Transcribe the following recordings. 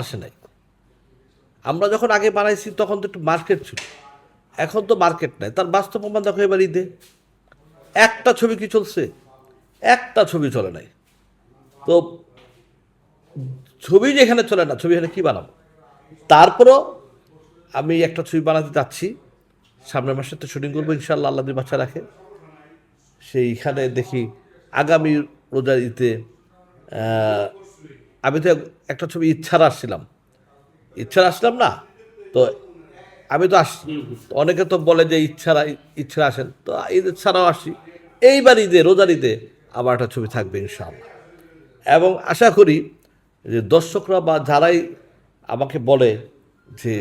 আসে নাই। আমরা যখন আগে বানাইছি তখন তো একটু মার্কেট ছিল, এখন তো মার্কেট নাই। তার বাস্তব প্রমাণ দেখো এবার ঈদে একটা ছবি কি চলছে, একটা ছবি চলে নাই। তো ছবি যেখানে চলে না, ছবি এখানে কি বানাবো? তারপরও আমি একটা ছবি বানাতে চাচ্ছি, সামনের মাসে তো শুটিং করবো ইনশাল্লাহ, আল্লাহ যদি বাচ্চা রাখে। সেইখানে দেখি আগামী রোজার ঈদে আমি তো একটা ছবি ইচ্ছারা আসছিলাম, ইচ্ছারা আসলাম না তো, আমি তো আসছি। অনেকে তো বলে যে ইচ্ছা আসেন, তো ঈদের ছাড়াও আসি। এইবার ঈদে, রোজার ঈদে আমার একটা ছবি থাকবে ইনশাআল্লাহ। এবং আশা করি যে দর্শকরা বা যারাই আমাকে বলে যে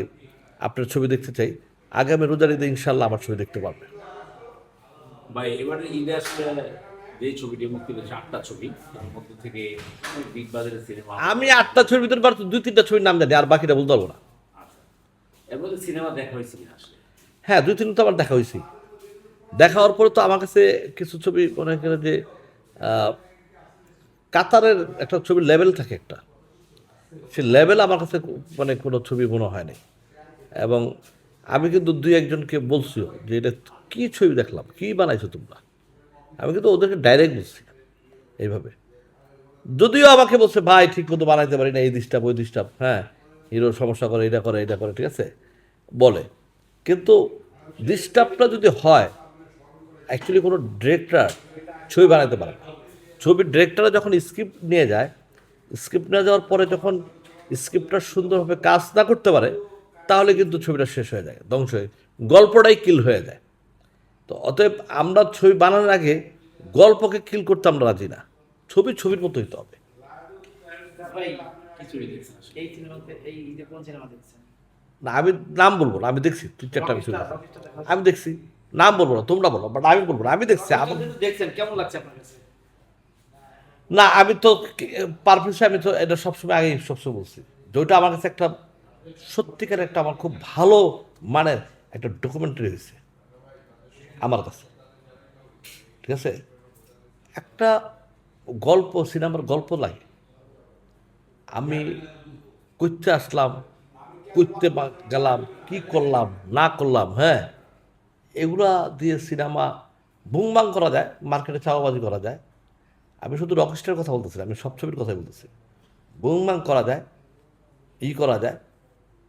আপনার ছবি দেখতে চাই, আগামী রোজার ঈদে ইনশাআল্লাহ আমার ছবি দেখতে পারবে। ভাই এবারে ঈদে আসলে যে ছবিটি মুক্তি পেয়েছে 8টা ছবি, তার মধ্যে থেকে বিগ বাজারের সিনেমা আমি 8টা ছবির ভিতরে বার 2-3টা ছবির নাম জানি, আর বাকিটা বলতে পারবো না। আছে, এর মধ্যে সিনেমা দেখা হয়েছে কিনা আসলে? হ্যাঁ, 2-3 তো আমার দেখা হয়েছে। দেখা হওয়ার পরে তো আমার কাছে কিছু ছবি মনে করেন যে আহ, কাতারের একটা ছবির লেভেল থাকে একটা, সে লেভেল আমার কাছে মানে কোনো ছবি মনে হয় নাই। এবং আমি কিন্তু 2-1জনকে বলছিও যে এটা কী ছবি দেখলাম, কী বানাইছো তোমরা। আমি কিন্তু ওদেরকে ডাইরেক্ট বলছি এইভাবে। যদিও আমাকে বলছে ভাই ঠিক মতো বানাইতে পারি না, এই ডিস্টার্ব ওই ডিস্টার্ব, হ্যাঁ হিরোর সমস্যা করে, এটা করে এটা করে, ঠিক আছে বলে। কিন্তু ডিস্টার্বটা যদি হয়, অ্যাকচুয়ালি কোনো ডিরেক্টর ছবি বানাতে পারে না। ছবির ডিরেক্টররা যখন স্ক্রিপ্ট নিয়ে যায়, স্ক্রিপ্ট নিয়ে যাওয়ার পরে যখন স্ক্রিপ্টটা সুন্দরভাবে কাজ না করতে পারে, তাহলে কিন্তু ছবিটা শেষ হয়ে যায়, ধ্বংস হয়ে, গল্পটাই কিল হয়ে যায়। তো অতএব আমরা ছবি বানানোর আগে গল্পকে কিল করতে আমরা রাজি না, ছবি ছবির মতো হইতে হবে। ভাই, কি ছবি দেখছেন আসলে? এই সিনেমাতে এই ঈদে কোন সিনেমা দেখছেন? না আমি নাম বলবো না, আমি দেখছি 3-4টা আমি ছবি রকিস্টার দেখছি। রকিস্টার দেখা আমি দেখছি, নাম বলবো না, তোমরা বলো, বাট আমি বলবো না, আমি দেখছি। রকিস্টার যদি দেখছেন কেমন লাগছে আপনার কাছে? না আমি তো পারফেক্ট, আমি তো এটা সবসময় আগেই সবসময় বলছি যে ওইটা আমার কাছে একটা সত্যিকার একটা আমার খুব ভালো মানের একটা ডকুমেন্টারি হয়েছে আমার কাছে, ঠিক আছে। একটা গল্প, সিনেমার গল্প লাগে। আমি করতে আসলাম, করতে গেলাম, কি করলাম না করলাম, হ্যাঁ এগুলা দিয়ে সিনেমা বুংবাং করা যায়, মার্কেটে চাওয়াবাজি করা যায়। আমি শুধু রকস্টারের কথা বলতেছি না, আমি সব ছবির কথাই বলতেছি। বুংবাং করা যায়, করা যায়,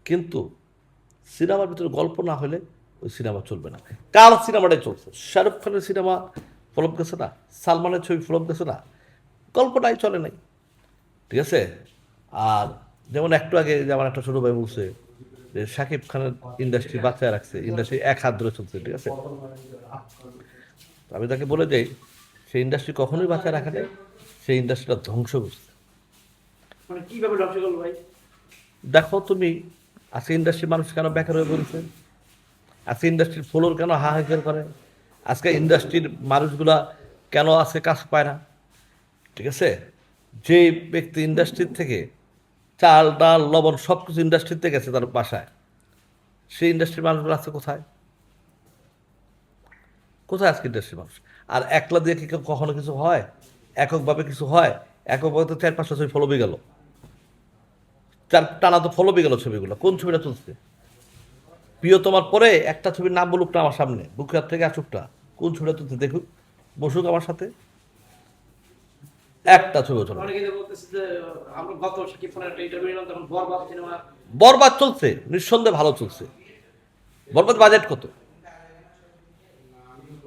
কিন্তু সিনেমার ভিতরে গল্প না হলে ওই সিনেমা চলবে না। কার সিনেমাটাই চলছে, শাহরুখ খানের সিনেমা ফ্লপ গেছে না, সালমানের ছবি ফ্লপ গেছে না, গল্পটাই চলে নাই, ঠিক আছে। আর যেমন একটু আগে যে আমার একটা ছোটো ভাই বলছে যে শাকিব খানের ইন্ডাস্ট্রি বাঁচায় রাখছে, ইন্ডাস্ট্রি এক হাত ধরে চলছে, ঠিক আছে। তো আমি তাকে বলে যাই, সেই ইন্ডাস্ট্রি কখনোই বাঁচায় রাখা নেই, সেই ইন্ডাস্ট্রিটা ধ্বংস করছে। মানে কিভাবে ধ্বংস করলো ভাই? দেখো তুমি, আজকে ইন্ডাস্ট্রির মানুষ কেন বেকার হয়ে পড়েছে, আজকে ইন্ডাস্ট্রির ফ্লোর কেন হাহাকার করে, আজকে ইন্ডাস্ট্রির মানুষগুলা কেন আজকে কাজ পায় না, ঠিক আছে। যে ব্যক্তি ইন্ডাস্ট্রির থেকে চাল ডাল লবণ সব কিছু ইন্ডাস্ট্রিতে গেছে তার বাসায়, সেই ইন্ডাস্ট্রির মানুষগুলো আছে কোথায়, কোথায় আজকে ইন্ডাস্ট্রির মানুষ? আর একলা দিয়ে কি কখনো কিছু হয়? এককভাবে কিছু হয়? এককভাবে তো 4-5টা ছবি ফলবই গেল, চার টানা তো ফলবই গেল ছবিগুলো। কোন ছবিটা চলছে? প্রিয় তোমার পরে একটা ছবির নাম বলুক না আমার সামনে, বুকের থেকে আসুকটা, কোন ছবিটা চলছে দেখুক, বসুক আমার সাথে, একটা ছবি চলে। অনেকে তো বলতেছে যে আমরা গত শাকিব খানের একটা ইন্টারভিউ নিলাম, তখন বরবাদ সিনেমা বরবাদ চলছে, নিঃসন্দেহে ভালো চলছে। বরবাদ বাজেট কত?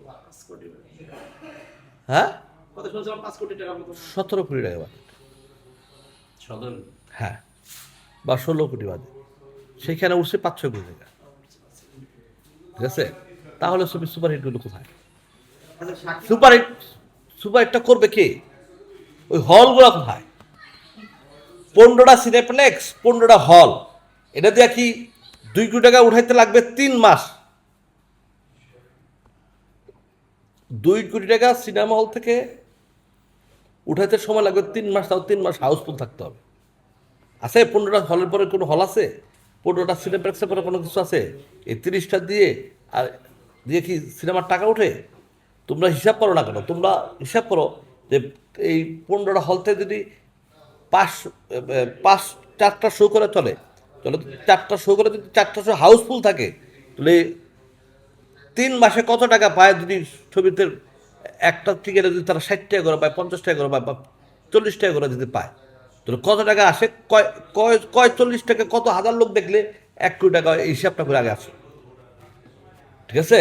5 কোটি হ্যাঁ, কত শুনছিলাম, 5 কোটি টাকার মতো। 17 কোটি টাকা বাজেট। সদর হ্যাঁ, বা 16 কোটি বাজেট, সেখানে উঠছে 5-6 কোটি টাকা, ঠিক আছে। তাহলে ছবি সুপারহিটগুলো কোথায়? আচ্ছা, শাকিব সুপারহিট, সুপারহিটটা করবে কে? ওই হলগুলো কোথায়? 15টা সিনেপ্লেক্স, 15টা হল, এটা দিয়ে কি 2 কোটি টাকা উঠাইতে লাগবে 3 মাস? 2 কোটি টাকা সিনেমা হল থেকে উঠাইতে সময় লাগবে 3 মাস, তাও 3 মাস হাউসফুল থাকতে হবে। আছে 15টা হলের পরে কোনো হল আছে? 15টা সিনেপ্লেক্সের পরে কোনো কিছু আছে? এই 30টা দিয়ে আর দিয়ে কি সিনেমার টাকা উঠে? তোমরা হিসাব করো না কেন, তোমরা হিসাব করো যে এই 15টা হল থেকে যদি পাঁচ পাঁচ 4টা শো করে চলে, চলে 4টা শো করে যদি 4টা শো হাউসফুল থাকে, তাহলে 3 মাসে কত টাকা পায় যদি ছবিতে একটা টিকিটে যদি তারা 60 টাকা করে পায়, 50 টাকা করে পায়, বা 40 টাকা করে যদি পায়, তাহলে কত টাকা আসে? কয় 40 টাকা কত হাজার লোক দেখলে 1 কোটি টাকা, এই হিসাবটা করে আগে আসে। ঠিক আছে?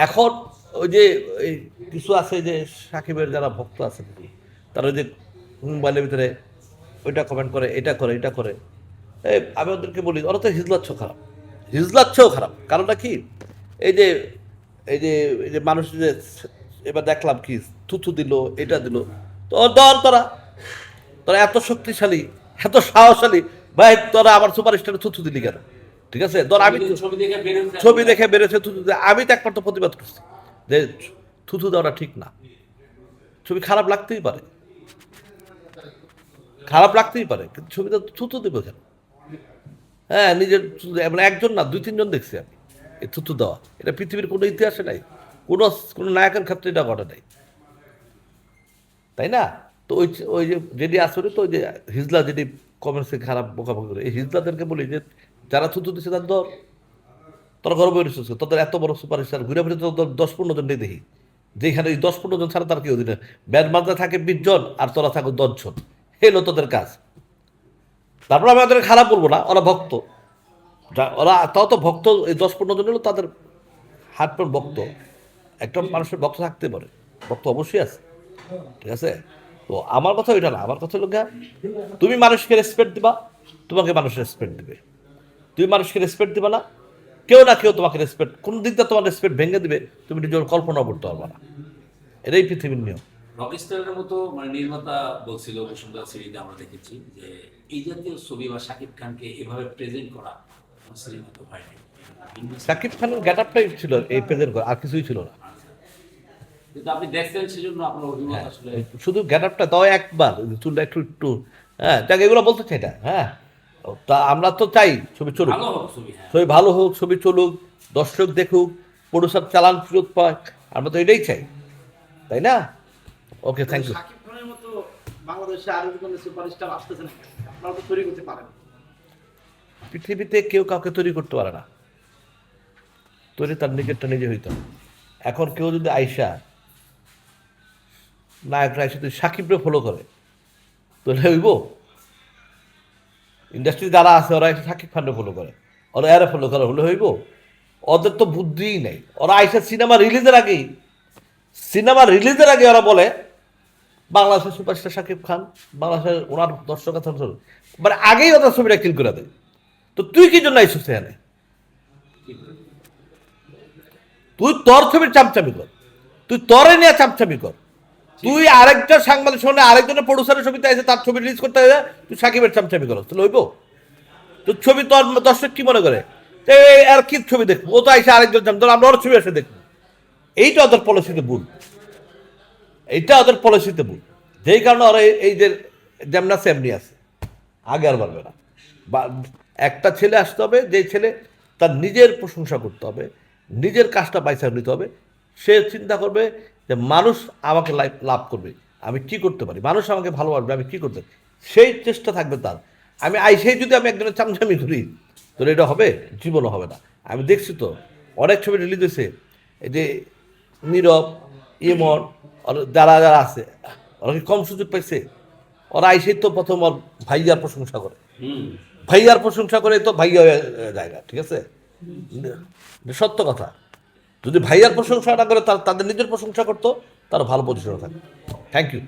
এখন ওই যে এই কিছু আছে যে সাকিবের যারা ভক্ত আছে, তারা ওই যে মোবাইলের ভিতরে ওইটা কমেন্ট করে, এটা করে, এটা করে, আমি ওদেরকে বলি ওরা তো হিজলাচ্ছেও খারাপ, হিজলাচ্ছেও খারাপ। কারণটা কি? এই যে এই যে এই যে মানুষ যে এবার দেখলাম কি থুথু দিল, এটা দিল, তো ধর তোরা তোরা এত শক্তিশালী, এত সাহসশালী ভাই, তোরা আমার সুপারস্টারে থুথু দিলি কেন? ঠিক আছে, ধর আমি ছবি দেখে বেরোচ্ছে, ছবি দেখে বেরোছে থুতু দিয়ে, আমি তো একমাত্র প্রতিবাদ করছি যে থুতু দেওয়াটা ঠিক না। ছবি খারাপ লাগতেই পারে, খারাপ লাগতেই পারে, কিন্তু ছবিটা থুতু দেবো কেন? হ্যাঁ, নিজের মানে একজন না 2-3 জন দেখছি আমি এই থুতু দেওয়া। এটা পৃথিবীর কোনো ইতিহাসে নাই, কোনো নায়কের ক্ষেত্রে এটা ঘটে নাই, তাই না? তো ওই ওই যে যেটি আসলে তো ওই যে হিজলা যেটি কমেন্টসে খারাপ বকাবকি করে, এই হিজলাদেরকে বলি যে যারা থুতু দিচ্ছে তার ধর, তোরা গর্ব রিসোর্স, তোদের এত বড় সুপারস্টার ঘুরে ফিরে তোদের 10-15 জন দেখি, যেখানে এই 10-15 জন ছাড়া তার কি অধীনে ব্যান্ড বাজনা থাকে 20 জন আর তোরা থাকো 10 জন, এলো তোদের কাজ। তারপর আমি ওদের খারাপ বলবো না, ওরা ভক্ত, ওরা তাও তো ভক্ত, এই 10-15 জন হলো তাদের হার্টফুল ভক্ত। একটা মানুষের ভক্ত থাকতে পারে, ভক্ত অবশ্যই আছে, ঠিক আছে? তো আমার কথা ওইটা না, আমার কথা হলো গিয়া, তুমি মানুষকে রেসপেক্ট দিবা, তোমাকে মানুষ রেসপেক্ট দিবে। তুমি মানুষকে রেসপেক্ট দিবা না, কেউ না কেউ তোমাকে রেসপেক্ট, কোন দিকটা তোমার রেসপেক্ট ভেঙে দিবে তুমি নিজের কল্পনা করতে পারবা না। এটাই পৃথিবীর নিয়ম। রকস্টারের মতো মানে নির্মাতা বলছিল বসুন্ধরা সিরিজে আমরা দেখেছি যে এই জাতীয় ছবি বা শাকিব খানকে এভাবে প্রেজেন্ট করা সিনেমা তো হয় নাই। সাকিব খানের গেট আপটাই ছিল এই প্রেজেন্ট করা, আর কিছুই ছিল না। কিন্তু আপনি দেখছেন সেজন্য আপনার অভিমত আসলে শুধু গেট আপটা তাও একবার, চুলটা একটু একটু, হ্যাঁ, যাক এগুলো বলতে চাই না, হ্যাঁ। তা আমরা তো চাই ছবি চলুক, ভালো হোক ছবি, হ্যাঁ। ছবি ভালো হোক, ছবি চলুক, দর্শক দেখুক, প্রডিউসার চালান ফেরত পাক, আমরা তো এটাই চাই, তাই না? ওকে, থ্যাংক ইউ। শাকিব খানের মতো বাংলাদেশে আরো কোনো সুপারস্টার আসতেছে না, আপনারা তো তৈরি করতে পারেন। পৃথিবীতে কেউ কাউকে তৈরি করতে পারে না, তৈরি তার নিজেরটা নিজে হইতে হবে। এখন কেউ যদি আইসা নায়করা আইসা যদি সাকিবরে ফলো করে, তাহলে হইব? ইন্ডাস্ট্রি যারা আছে ওরা এসে সাকিব খানরে ফলো করে, ওরা এরা ফলো করে, হলে হইব? ওদের তো বুদ্ধিই নেই। ওরা আইসা সিনেমা রিলিজের আগে ওরা বলে বাংলাদেশের সুপারস্টার শাকিব খান, বাংলাদেশের ওনার দর্শক আছে, মানে আগেই ওদের ছবিটা কিল করে দেয়। তো তুই কি জন্য আইসিস এখানে? তুই তোর ছবির চামচামি কর, তুই তরে নিয়ে চামচামি কর। তুই আরেকটা সাংবাদিক সঙ্গে আরেকজনের প্রডিউসারের ছবিতে আছে, তার ছবি রিলিজ করতে হবে, তুই সাকিবের চামচামি করো, তাহলে হইব? তোর ছবি তোর দর্শক কি মনে করে? আর কি ছবি দেখবো? ও তো আইসে আরেকজন চামচামি, আমরা ওর ছবি এসে দেখবো। এইটা ওদের পলিসিতে ভুল, এইটা ওদের পলিসিতে ভুল। যেই কারণে ওরা এই যে যেমন আছে এমনি আছে, আগে আর পারবে না। বা একটা ছেলে আসতে হবে, যেই ছেলে তার নিজের প্রশংসা করতে হবে, নিজের কাজটা বাইসা নিতে হবে। সে চিন্তা করবে যে মানুষ আমাকে লাভ করবে, আমি কি করতে পারি, মানুষ আমাকে ভালোবাসবে, আমি কি করতে পারি, সেই চেষ্টা থাকবে তার। আমি আইসেই যদি আমি একজনের চামচামি করি, তাহলে এটা হবে? জীবনও হবে না। আমি দেখছি তো অনেক ছবি রিলিজ হয়েছে, এই যে নীরব, ইমন, যারা যারা আছে, ওরা কি কম সুযোগ পাইছে? ওরা আইসেই তো প্রথম ওর ভাইয়ার প্রশংসা করে, ভাইয়ার প্রশংসয়া করে তো ভাইয়া জায়গা, ঠিক আছে? সত্য কথা। যদি ভাইয়ার প্রশংসা না করে তাদের নিজের প্রশংসা করতো, তারা ভালো পজিশনে থাকে। Thank you.